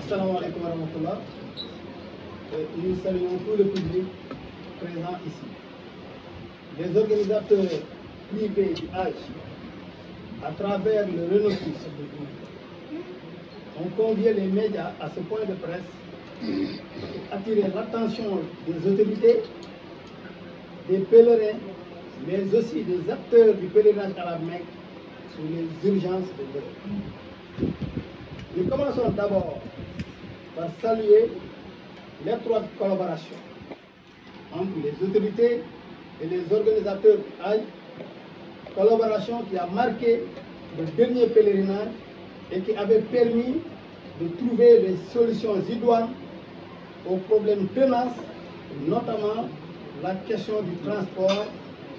Assalamu alaikum wa rahmatullah. Nous saluons tout le public présent ici. Les organisateurs privés du Hajj, à travers le Renotis, ont convié les médias à ce point de presse pour attirer l'attention des autorités, des pèlerins, mais aussi des acteurs du pèlerinage à la Mecque sur les urgences de l'heure. Nous commençons d'abord par saluer l'étroite collaboration entre les autorités et les organisateurs du Hajj, collaboration qui a marqué le dernier pèlerinage et qui avait permis de trouver des solutions idoines aux problèmes tenaces, notamment la question du transport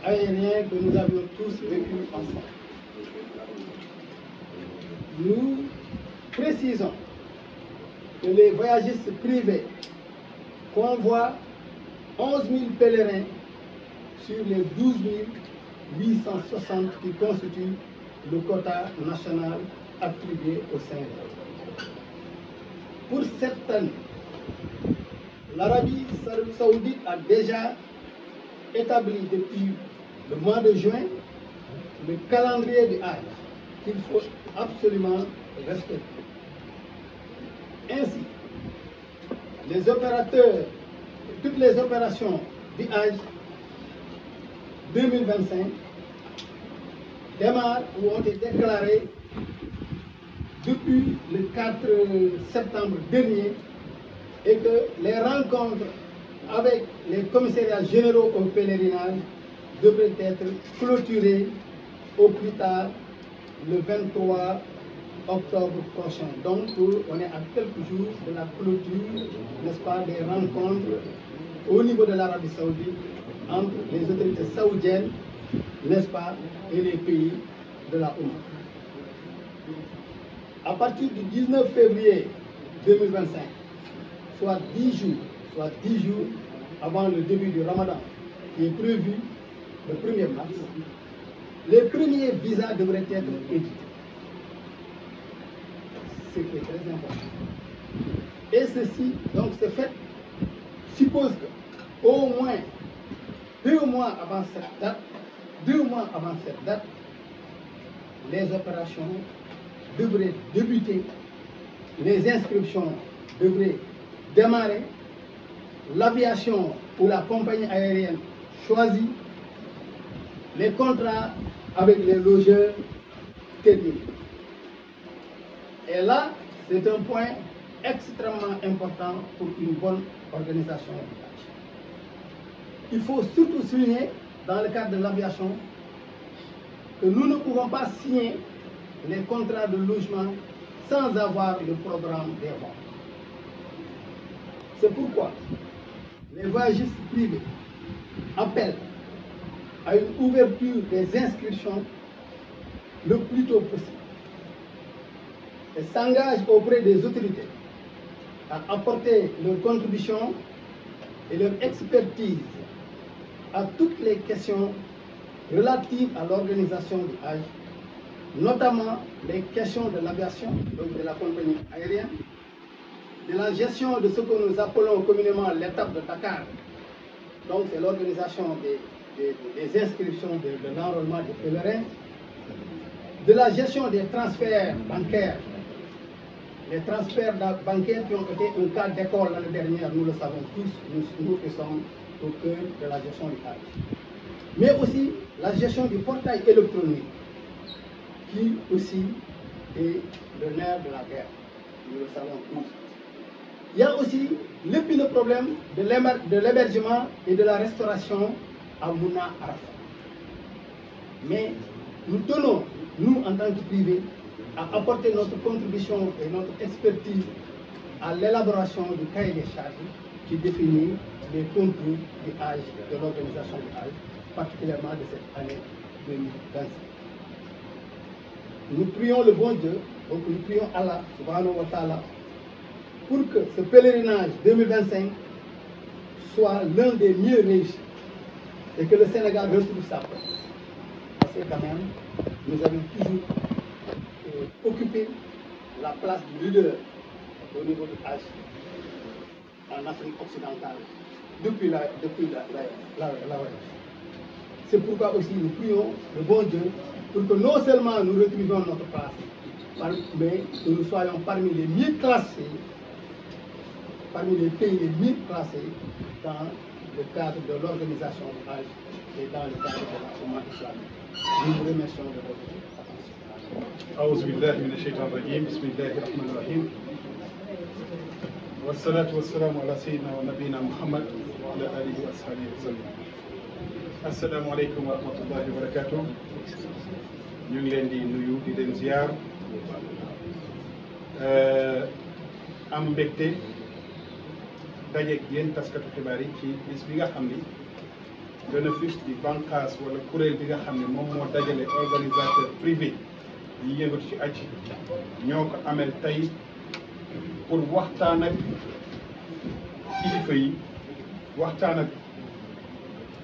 aérien que nous avions tous vécu ensemble. Nous précisons que les voyagistes privés convoient 11 000 pèlerins sur les 12 860 qui constituent le quota national attribué au Sénégal. Pour cette année, l'Arabie saoudite a déjà établi depuis le mois de juin le calendrier du Hajj qu'il faut absolument respecter. Ainsi, les opérateurs, toutes les opérations du Hajj 2025 démarrent ou ont été déclarées depuis le 4 septembre dernier et que les rencontres avec les commissariats généraux au pèlerinage devraient être clôturées au plus tard le 23 octobre prochain. Donc, on est à quelques jours de la clôture, n'est-ce pas, des rencontres au niveau de l'Arabie saoudite entre les autorités saoudiennes, n'est-ce pas, et les pays de la Oumma. À partir du 19 février 2025, soit 10 jours avant le début du Ramadan, qui est prévu le 1er mars, les premiers visas devraient être édités. Ce qui est très important. Et ceci, donc ce fait, suppose qu'au moins 2 mois avant cette date, les opérations devraient débuter, les inscriptions devraient démarrer, l'aviation ou la compagnie aérienne choisie, les contrats avec les logeurs terminés. Et là, c'est un point extrêmement important pour une bonne organisation du Hajj. Il faut surtout souligner, dans le cadre de l'aviation, que nous ne pouvons pas signer les contrats de logement sans avoir le programme des vols. C'est pourquoi les voyagistes privés appellent à une ouverture des inscriptions le plus tôt possible et s'engagent auprès des autorités à apporter leur contribution et leur expertise à toutes les questions relatives à l'organisation du Hajj, notamment les questions de l'aviation, donc de la compagnie aérienne, de la gestion de ce que nous appelons communément l'étape de Dakar, donc c'est l'organisation des inscriptions de l'enrôlement des pèlerins, de la gestion des transferts bancaires. Les transferts bancaires qui ont été un cas d'école l'année dernière, nous le savons tous, nous qui sommes au cœur de la gestion du Hajj. Mais aussi la gestion du portail électronique, qui aussi est le nerf de la guerre, nous le savons tous. Il y a aussi l'épineux problème de l'hébergement et de la restauration à Mouna Arafat. Mais nous tenons, nous en tant que privés, à apporter notre contribution et notre expertise à l'élaboration du cahier des charges qui définit les contours du Hajj, de l'organisation du Hajj, particulièrement de cette année 2025. Nous prions le bon Dieu, donc nous prions Allah, subhanahu wa ta'ala, pour que ce pèlerinage 2025 soit l'un des mieux réussis et que le Sénégal retrouve sa place. Parce que quand même, nous avons toujours occupé la place du leader au niveau du Hajj en Afrique occidentale depuis la C'est pourquoi aussi nous prions le bon Dieu pour que non seulement nous retrouvions notre place, mais que nous soyons parmi les mieux classés, parmi les pays les mieux classés dans le cadre de l'organisation du Hajj et dans le cadre de l'enseignement islamique. Nous vous remercions de votre attention. أعوذ بالله من الشيطان الرجيم بسم الله الرحمن الرحيم والصلاة والسلام على سيدنا ونبينا محمد وعلى آله وأصحابه وسلم. السلام عليكم ورحمة الله وبركاته. ñu ngi leen di nuyu di leen ziar am mbégte dajeeg yéen taskatu xibaar yi ci bis bi nga xam ni Renefus di bànqaas wala kuréel bi nga xam ne moom moo dajale organisateur privé yi yëngatu ci aj ñoo ko amel tey pour waxtaan ak kilifa yi waxtaan ak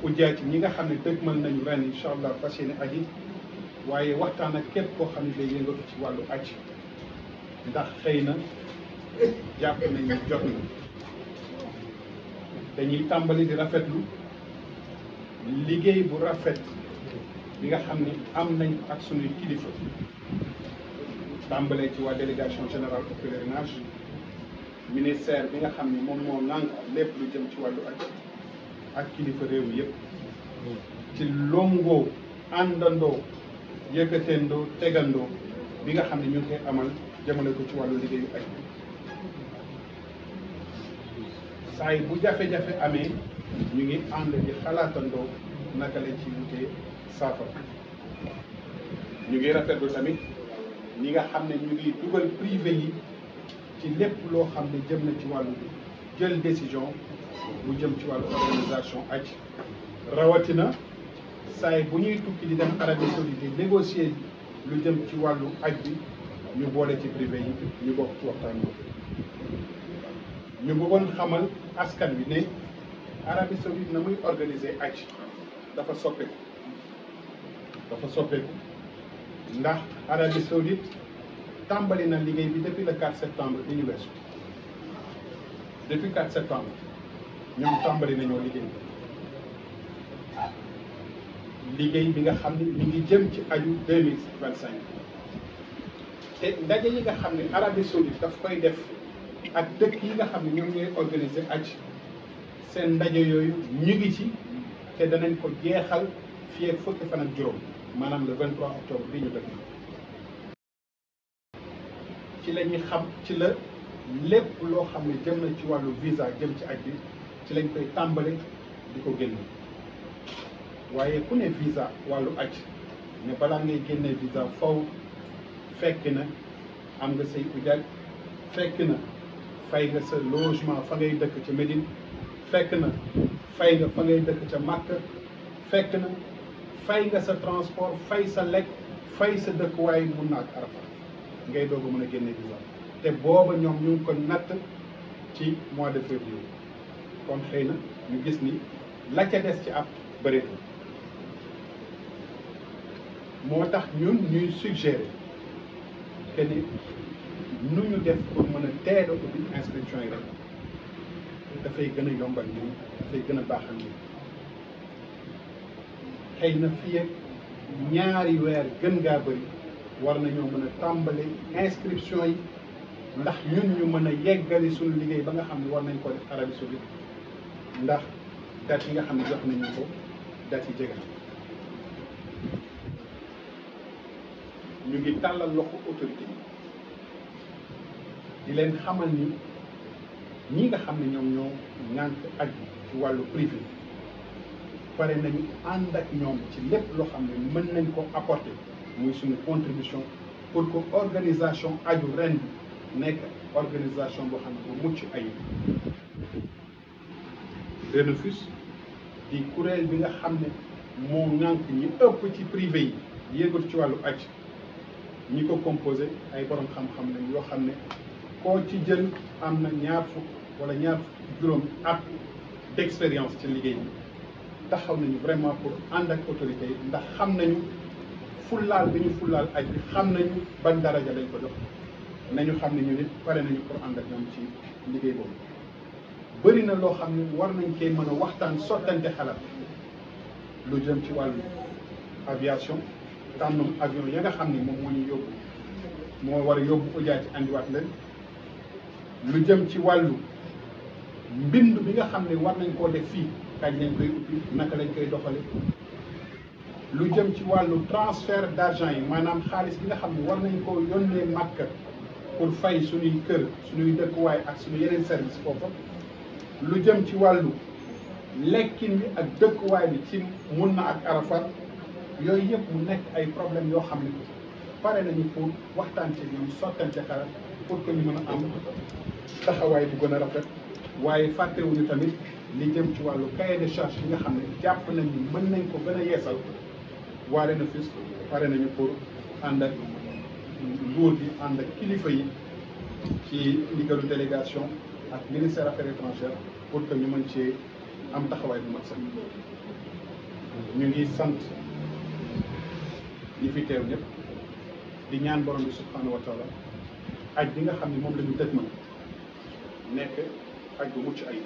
ujaat ñi nga xam ne dëgmal nañu ren incha allah fas yéene aji waaye waxtaan ak képp koo xam ne day yëngatu ci wàllu aj ndax xëy na jàpp nañu jot na dañuy tàmbali di rafetlu liggéey bu rafet bi nga xam ni am nañ ak sunuy kilifa tàmbalee ci waa délégation générale au pèlerinage ministère bi nga xam ni moom moo ŋànk lépp lu jëm ci wàllu aj ak kilifa réew mi yëpp ci longoo àndandoo yëkkateendoo tegandoo bi nga xam ne ñu ngi koy amal jëmale ko ci wàllu liggéeyu aj saa yi bu jafe-jafe amee ñu ngi ànd di xalaatandoo naka lañ ci wutee saafara ñu ngi rafetlu tamit ñi nga xam ne ñu ngi dugal privé yi ci lépp loo xam ne jëm na ci wàllu jël décision bu jëm ci wàllu organisation aj rawatina saay bu ñuy tukki di dem Arabie Saoudite négocier lu jëm ci wàllu aj bi ñu boole ci privé yi ñu bokk ci waxtaan bi ñu bëggoon xamal askan wi ne Arabie Saoudite na muy organiser aj dafa soppeeku ndax Arabie Saoudite tàmbali na liggéey bi depuis le 4 septembre bi ñu weesu depuis 4 septembre ñoom tàmbali nañoo liggéey bi nga xam ne mi ngi jëm ci aju 2025 te ndaje yi nga xam ne Arabie Saoudite daf koy def ak dëkk yi nga xam ne ñoom ñooy organiser aj seen ndaje yooyu ñu ngi ci te danañ ko jeexal fii ak fukki fan ak juróom maanaam le 23 octobre bi ñu dëkk ci la ñuy xam ci la lépp loo xam ne jëm na ci wàllu visa jëm ci aj bi ci lañ koy tàmbale di ko génne waaye ku ne visa wàllu aj ne balaa ngay génnee visa faw fekk na am nga say ujaaj fekk na fay nga sa logement fa ngay dëkk ca Médine fekk na fay nga fa ngay dëkk ca Makka fekk na fay nga sa transport fay sa lekk fay sa dëkkuwaay mun na ak Arafa ngay doog a mën a génne visa te booba ñoom ñu ngi ko natt ci mois de février kon xëy na ñu gis ni la ca des ci ab bëreetul moo tax ñun ñuy suggérer que ni nu ñu def pour mën a teel a ubbi inscription yi rek dafay gën a yombal nii dafay gën a baaxal nii xëy na fii ak ñaari weer gën ngaa bëri war nañoo mën a tàmbale inscription yi ndax ñun ñu mën a yeggali suñu liggéey ba nga xam ne war nañ ko def Arabie Saoudite ndax date yi nga xam ne jox nañu ko date yi jege ñu ngi tàllal loxo autorité yi di leen xamal ni ñi nga xam ne ñoom ñoo ŋànk aj ci wàllu privé pare nañu ànd ak ñoom ci lépp loo xam ne mën nañ ko apporter muy suñu contribution pour que organisation aju ren bi nekk organisation boo xam ne bu mucc ayib Renefus di kuréel bi nga xam ne moo ŋànk ñi ëpp ci privé yi yëngatu ci wàllu aj ñi ko composé ay borom xam-xam lañ yoo xam ne koo ci jël am na ñaar fukk wala ñaar fukk juróom at d'expérience ci liggéey bi taxaw nañu vraiment pour ànd ak autorité yi ndax xam nañu fullaal bi ñu fullaal aj bi xam nañu ban daraja lañ ko jox nañu xam ne ñu nit pare nañu pour ànd ak ñoom ci liggéey boobu. bëri na loo xam ne war nañ cee mën a waxtaan sottante xalaat lu jëm ci wàllu aviation tànnum avion ya nga xam ni moom moo ñu yóbbu moo war a yóbbu ujaaj andiwaat leen lu jëm ci wàllu mbind bi nga xam ne war nañ koo def fii kañ lañ koy ubbi naka lañ koy doxale lu jëm ci wàllu transfert d'argent yi maanaam xaalis bi nga xam ne war nañ koo yónnee Makka pour fay suñuy kër suñuy dëkkuwaay ak suñu yeneen service foofu lu jëm ci wàllu lekkin bi ak dëkkuwaay bi ci mun na ak Arafat yooyu yëpp mu nekk ay problème yoo xam ne pare nañu pour waxtaan ci ñoom sottante xalaat pour que ñu mën a am taxawaay bu gën a rafet waaye fàttewuñu tamit li jëm ci wàllu cahier de charge yi nga xam ne jàpp nañ ni mën nañ ko gën a yeesal waa RENOFIS pare nañu pour ànd ak nguur gi ànd ak kilifa yi ci ndigalu délégation ak ministère affaires étrangères pour que ñu mën cee am taxawaay bu mat sax ñu ngi sant ñi fi teew ñëpp di ñaan borom bi subhanahu wa taala aj bi nga xam ne moom la ñu dëgmal nekk aj bu mucc ayib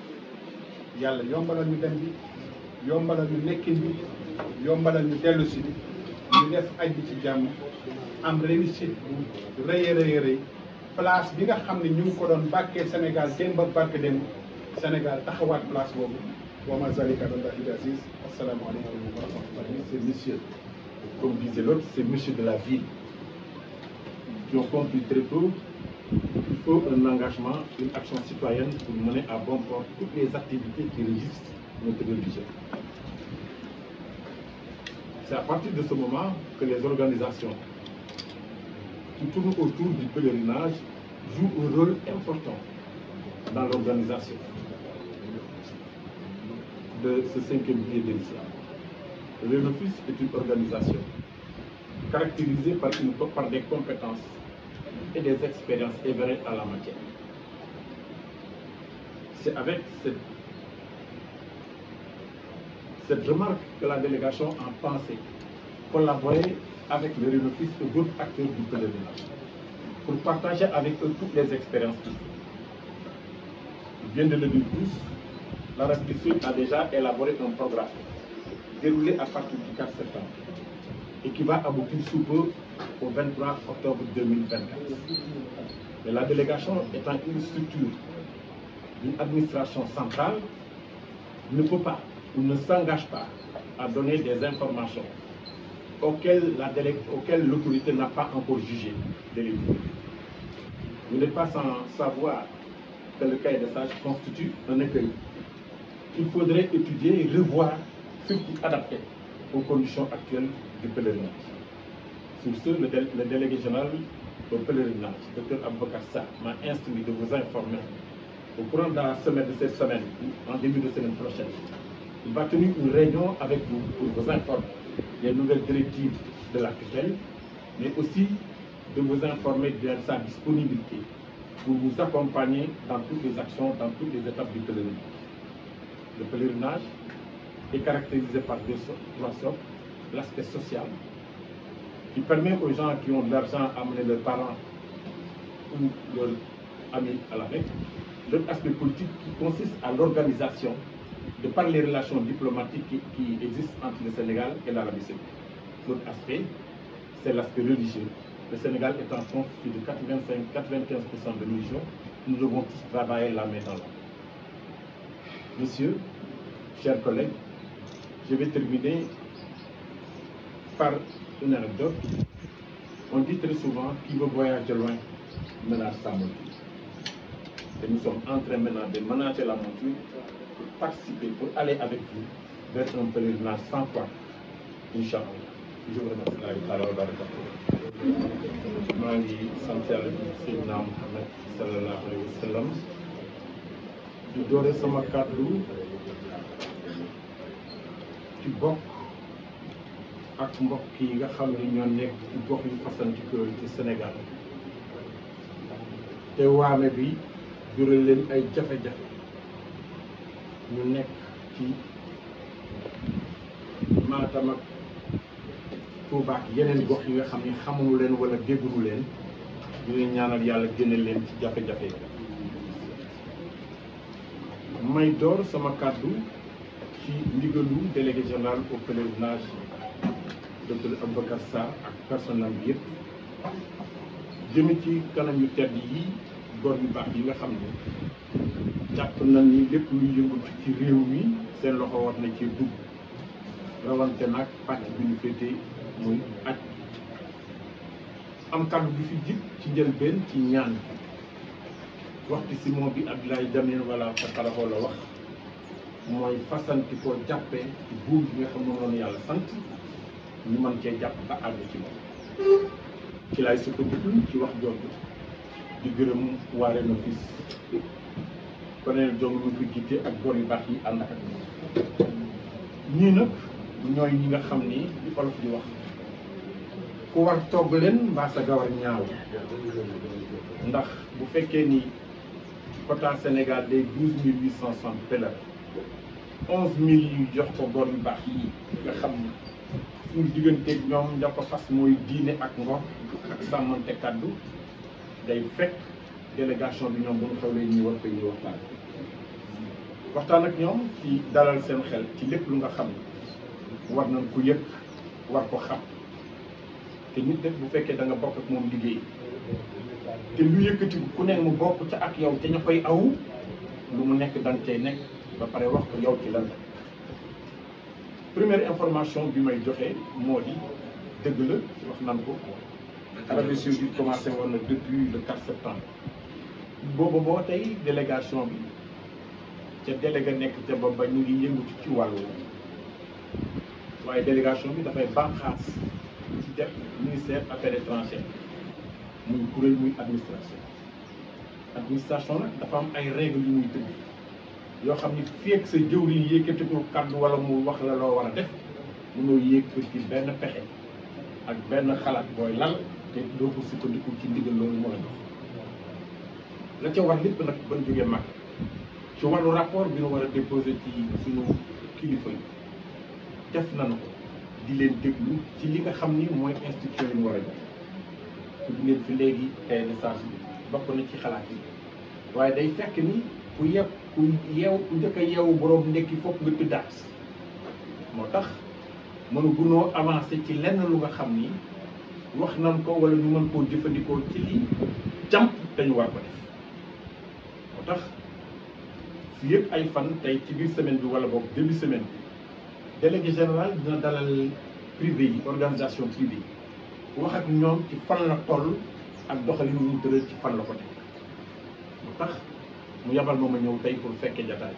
yàlla yombalal ñu dem bi yombalal ñu nekkin bi yombalal ñu dellu si bi ñu def aj bi ci jàmm am réussite bu rëy a rëy rëy place bi nga xam ne ñu ngi ko doon bàkkee Sénégal démb ak barke démb Sénégal taxawaat place boobu wa ma zalika alallahi bi aziz asalaamaaleykum wa rahmatullahi. C'est monsieur, comme disait l'autre, c'est monsieur de la ville qui ont compris très tôt qu'il faut un engagement, une action citoyenne pour mener à bon port toutes les activités qui régissent notre religion. C'est à partir de ce moment que les organisations qui tournent autour du pèlerinage jouent un rôle important dans l'organisation de ce 5e pilier de l'islam. Le RENOFIS est une organisation caractérisée par des compétences et des expériences avérées à la matière. C'est avec cette remarque que la délégation a pensé collaborer avec le RENOFIS et d'autres acteurs du pèlerinage pour partager avec eux toutes les expériences qu'ils font. Je viens de le dire tous, l'Arabie Saoudite a déjà élaboré un programme déroulé à partir du 4 septembre et qui va aboutir sous peu au 23 octobre 2024. Mais la délégation étant une structure d'une administration centrale ne peut pas ou ne s'engage pas à donner des informations auxquelles l'autorité n'a pas encore jugé de l'étude. Vous n'êtes pas sans savoir que le cahier des sages constitue un écueil qu'il faudrait étudier et revoir, surtout adapter aux conditions actuelles du pèlerinage. Sur ce, le délégué général au pèlerinage, Dr Aboubacar Sarr, m'a instruit de vous informer au courant de la semaine de cette semaine, en début de semaine prochaine. Il va tenir une réunion avec vous pour vous informer des nouvelles directives de la tutelle, mais aussi de vous informer de sa disponibilité pour vous accompagner dans toutes les actions, dans toutes les étapes du pèlerinage. Le pèlerinage est caractérisé par trois socles. L'aspect social, qui permet aux gens qui ont de l'argent à amener leurs parents ou leurs amis à la Mecque. L'autre aspect politique qui consiste à l'organisation de par les relations diplomatiques qui existent entre le Sénégal et l'Arabie Saoudite. L'autre aspect, c'est l'aspect religieux. Le Sénégal étant constitué de 95% de religion, nous devons tous travailler la main dans la main. Messieurs, chers collègues, je vais terminer par une anecdote. On dit très souvent qui veut voyager loin ménage sa monture. Et nous sommes en train maintenant de ménager la monture pour participer, pour aller avec vous vers un pèlerinage sans quoi, Inch'Allah. Je vous remercie. maa ngi sant Yàlla bi Seydina Muhammad sallallahu alayhi wa sallam di doore sama kàddu ci bokk ak mbokk yi nga xam ne ñoo nekk ci gox yu fasantikoo ci Sénégal te waame bi jural leen ay jafe-jafe ñu nekk ci Matam ak Touba ak yeneen gox yi nga xam ne xamuñu leen wala dégguñu leen di leen ñaanal yàlla génne leen ci jafe-jafe may door sama kàddu ci ndigalu délégué général au pèlerinage docteur Aboubacar Sarr ak personnel bi yëpp jëme ci kanam yu tedd yi góor yu baax yi nga xam ne jàpp na ni lépp luy yëngu ci réew mi seen loxo war na ci dugg rawante nag pàcc bi ñu féete muy aj am kàddu bi fi jib ci njëlbeen ci ñaan waxtu si moom bi Abdoulaye Damien wala Fakalaxoo la wax mooy fasanti koo jàppee ci buum bi nga xam ne moom yàlla sant ñu mën cee jàpp ba àgg ci moom ci laay sukkandiku ci wax jooju di gërëm waa Renofis colonel Diong ñu ko jiite ak góor yu baax yi ànd ak ñoom ñii nag ñooy ñi nga xam ni di olof di wax ku war togg leen mbaa sa gawar ñaaw ndax bu fekkee ni quota Sénégal day 12 860 pèlerins 11 000 yu jox ko góor yu baax yi nga xam ni suñu digganteeg ñoom ña ko fas mooy diine ak ngor ak sàmmante kàddu day fekk délégation bi ñoom bu ñu xewlee ñuy war koy ñuy waxtaan ak ñoom ci dalal seen xel ci lépp lu nga xam ne war nañ ko yëg war ko xam te nit nag bu fekkee da nga bokk ak moom liggéey te lu yëkkati ku nekk mu bokk ca ak yow te ñu koy aw lu mu nekk danga cay nekk ba pare wax ko yow ci lan la première information bi may joxe moo di dëgg la wax nan ko Arabie Saoudite commencé woon na depuis le 4 septembre booba boo tey délégation bi ca délégué nekk ca ba ñu ngi yëngu ci wàllu waaye délégation bi dafay banqaas ci def ministère affaires étrangères muy kuréel muy administration nag dafa am ay règles yu muy tëdd yoo xam ni fii ak sa jëwriñ yëkkati ko kàddu wala mu wax la loo war a def mënoo yëkkati benn pexe ak benn xalaat booy lal te doo ko sukkandiku ci ndigal loolu moo la jox la ca war lépp nag ban jógee mag ci wàllu rapport bi ñu war a déposé ci suñu kilifa yi def nañu ko di leen déglu ci li nga xam ni mooy institution yi ñu war a jox tudd ngeen fi léegi cahier de charge bi bokk na ci xalaat yi waaye day fekk ni ku njëkk a yeewu borom ndekki fokk nga tëddaat moo tax gunoo avancé ci lenn lu nga xam ni wax nañ ko wala ñu mën koo jëfandikoo ci lii jàmp dañu war ko def moo tax fi yëpp ay fan tey ci biir semaine bi wala boog début semaine bi délégué général dina dalal privé yi organisation privée yi wax ak ñoom ci fan la toll ak doxalin mu tëral ci fan la ko teg moo tax mu yabal ma ñëw tey pour fekkee jataay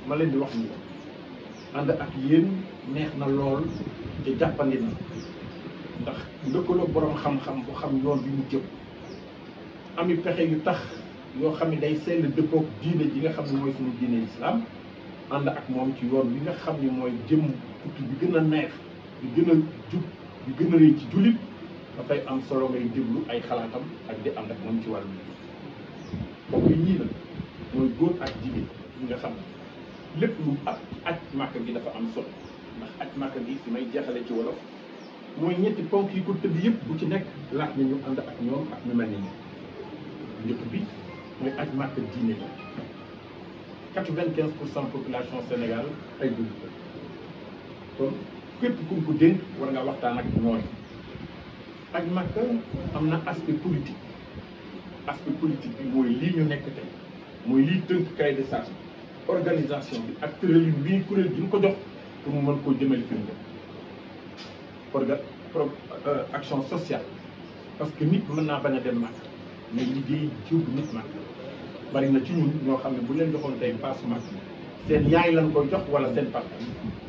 ma leen di wax ni ànd ak yéen neex na lool te jàppandi na ndax lëkkaloo borom xam-xam bu xam yoon bi mu jëm ami pexe yu tax yoo xam ne day sell dëppook diine ji nga xam ne mooy suñu diine islam ànd ak moom ci yoon bi nga xam ne mooy jëm tukki bi gën a neex bi gën a jub bi gën a rëy ci jullit dafay am solo ngay déglu ay xalaatam ak di ànd ak moom ci wàllu mbokk yi ñii la mooy góor ak jigéen ñi nga xam ne lépp lu aj màkk gi dafa am solo ndax aj màkk gi fi may jeexale ci wolof mooy ñetti ponk yi ko tëdd yëpp bu ci nekk laaj na ñu ànd ak ñoom ak ñu mel ni ñoom njëkk bi mooy aj màkk diine la 95% population Sénégal ay jullit la kon képp ku ko dénk war nga waxtaan ak ñooy aj màkk am na aspect politique bi mooy lii ñu nekk tey mooy lii tënk cahier de charge organisation bi ak tëralin bi kuréel gi ñu ko jox pour mu mën koo jëmale fi mu action sociale parce que nit mën naa bañ a dem màkk mais liggéey jiw nit màkk bari na ci ñun ñoo xam ne bu leen joxoon tey passe màkk seen yaay lañ koy jox wala seen papa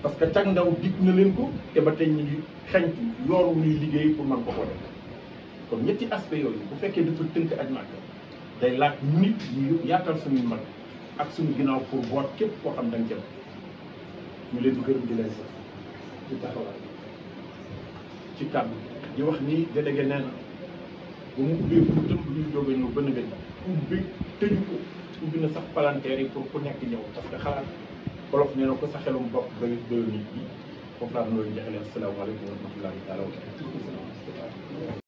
parce que cag ndaw dig na leen ko te ba tey ñu ngi xañtu yoonu ñuy liggéey pour mën ko ko def kon ñetti aspect yooyu bu fekkee dafa tënk aj màkk day laaj nit ñu yaatal suñuy mag ak suñu ginnaaw pour boot képp koo xam da nga jëm ñu leen di gërëm di leen sax ci taxawaay ci kàddu di wax ni délégué nee na ba mu ubbee buntam bu ñuy doog a ñëw bënn nga ubbi tëju ko ubbi na sax palanteer yi pour ku nekk ñëw parce que xalaat wolof nee na ko sa xelum bopp doyul nit ñi foofu laa nooyu njaxale asalaamaaleykum wa rahmatullahi taala wa barakatuh